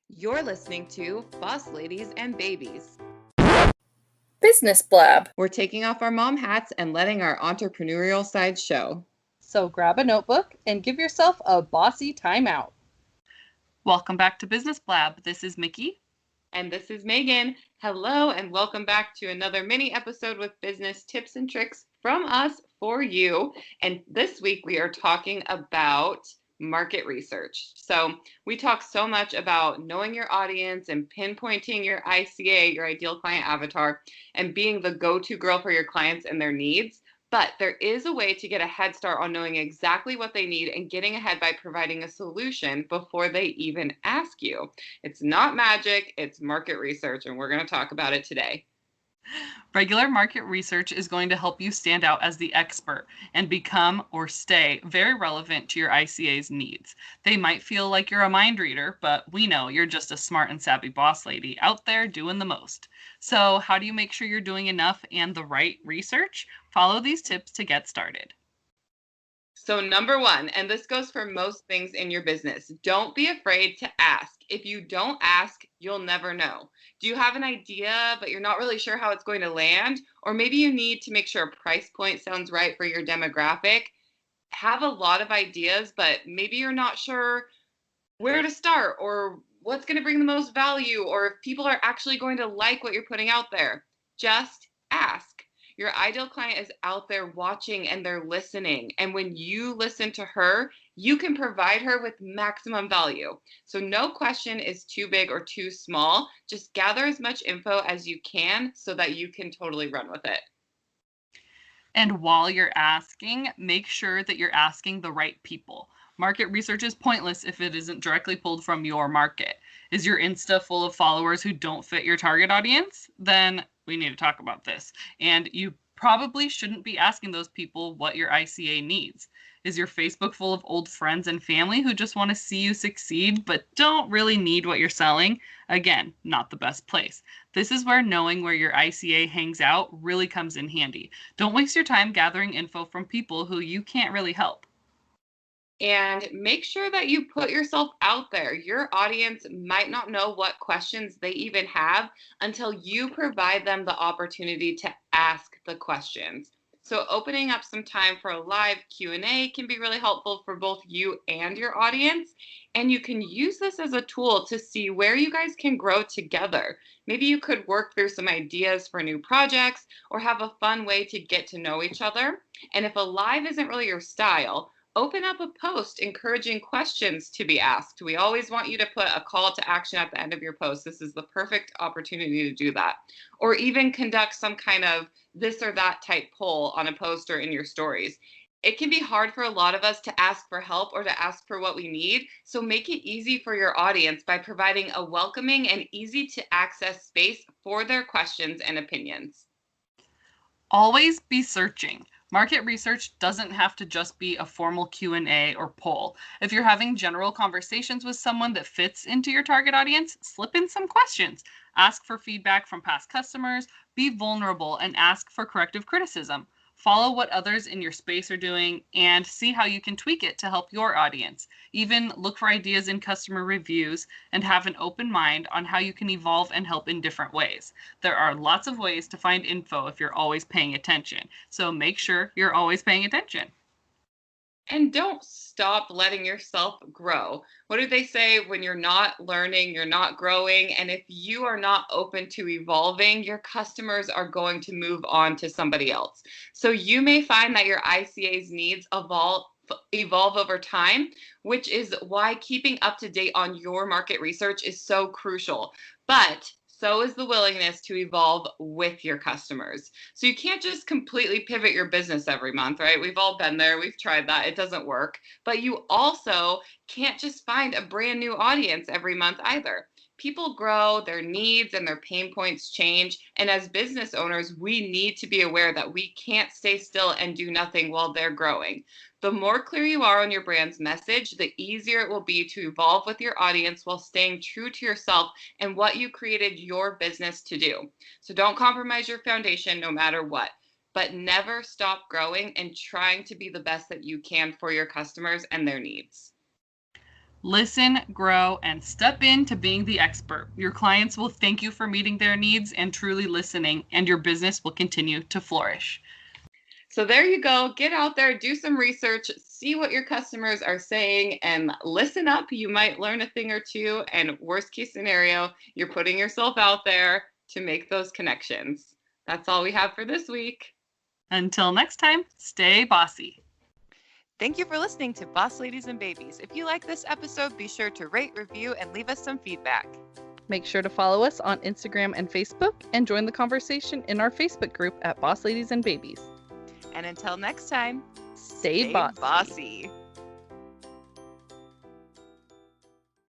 You're listening to Boss Ladies and Babies. Business Blab. We're taking off our mom hats and letting our entrepreneurial side show. So grab a notebook and give yourself a bossy timeout. Welcome back to Business Blab. This is Mickey. And this is Megan. Hello, and welcome back to another mini episode with business tips and tricks from us for you. And this week we are talking about market research. So we talk so much about knowing your audience and pinpointing your ICA, your ideal client avatar, and being the go-to girl for your clients and their needs. But there is a way to get a head start on knowing exactly what they need and getting ahead by providing a solution before they even ask you. It's not magic, it's market research, and we're going to talk about it today. Regular market research is going to help you stand out as the expert and become or stay very relevant to your ICA's needs. They might feel like you're a mind reader, but we know you're just a smart and savvy boss lady out there doing the most. So how do you make sure you're doing enough and the right research? Follow these tips to get started. So number one, and this goes for most things in your business, don't be afraid to ask. If you don't ask, you'll never know. Do you have an idea, but you're not really sure how it's going to land? Or maybe you need to make sure a price point sounds right for your demographic. Have a lot of ideas, but maybe you're not sure where to start or what's going to bring the most value or if people are actually going to like what you're putting out there. Just ask. Your ideal client is out there watching and they're listening. And when you listen to her, you can provide her with maximum value. So no question is too big or too small. Just gather as much info as you can so that you can totally run with it. And while you're asking, make sure that you're asking the right people. Market research is pointless if it isn't directly pulled from your market. Is your Insta full of followers who don't fit your target audience? Then we need to talk about this. And you probably shouldn't be asking those people what your ICA needs. Is your Facebook full of old friends and family who just want to see you succeed but don't really need what you're selling? Again, not the best place. This is where knowing where your ICA hangs out really comes in handy. Don't waste your time gathering info from people who you can't really help. And make sure that you put yourself out there. Your audience might not know what questions they even have until you provide them the opportunity to ask the questions. So opening up some time for a live Q&A can be really helpful for both you and your audience. And you can use this as a tool to see where you guys can grow together. Maybe you could work through some ideas for new projects or have a fun way to get to know each other. And if a live isn't really your style, open up a post encouraging questions to be asked. We always want you to put a call to action at the end of your post. This is the perfect opportunity to do that. Or even conduct some kind of this or that type poll on a post or in your stories. It can be hard for a lot of us to ask for help or to ask for what we need. So make it easy for your audience by providing a welcoming and easy to access space for their questions and opinions. Always be searching. Market research doesn't have to just be a formal Q&A or poll. If you're having general conversations with someone that fits into your target audience, slip in some questions. Ask for feedback from past customers, be vulnerable, and ask for corrective criticism. Follow what others in your space are doing and see how you can tweak it to help your audience. Even look for ideas in customer reviews and have an open mind on how you can evolve and help in different ways. There are lots of ways to find info if you're always paying attention. So make sure you're always paying attention. And don't stop letting yourself grow. What do they say? When you're not learning, you're not growing. And if you are not open to evolving, your customers are going to move on to somebody else. So you may find that your ICA's needs evolve over time, which is why keeping up to date on your market research is so crucial. But so is the willingness to evolve with your customers. So you can't just completely pivot your business every month, right? We've all been there. We've tried that. It doesn't work. But you also can't just find a brand new audience every month either. People grow, their needs and their pain points change. And as business owners, we need to be aware that we can't stay still and do nothing while they're growing. The more clear you are on your brand's message, the easier it will be to evolve with your audience while staying true to yourself and what you created your business to do. So don't compromise your foundation no matter what, but never stop growing and trying to be the best that you can for your customers and their needs. Listen, grow, and step into being the expert. Your clients will thank you for meeting their needs and truly listening, and your business will continue to flourish. So there you go. Get out there, do some research, see what your customers are saying, and listen up. You might learn a thing or two. And worst case scenario, you're putting yourself out there to make those connections. That's all we have for this week. Until next time, stay bossy. Thank you for listening to Boss Ladies and Babies. If you like this episode, be sure to rate, review, and leave us some feedback. Make sure to follow us on Instagram and Facebook and join the conversation in our Facebook group at Boss Ladies and Babies. And until next time, Stay bossy. bossy.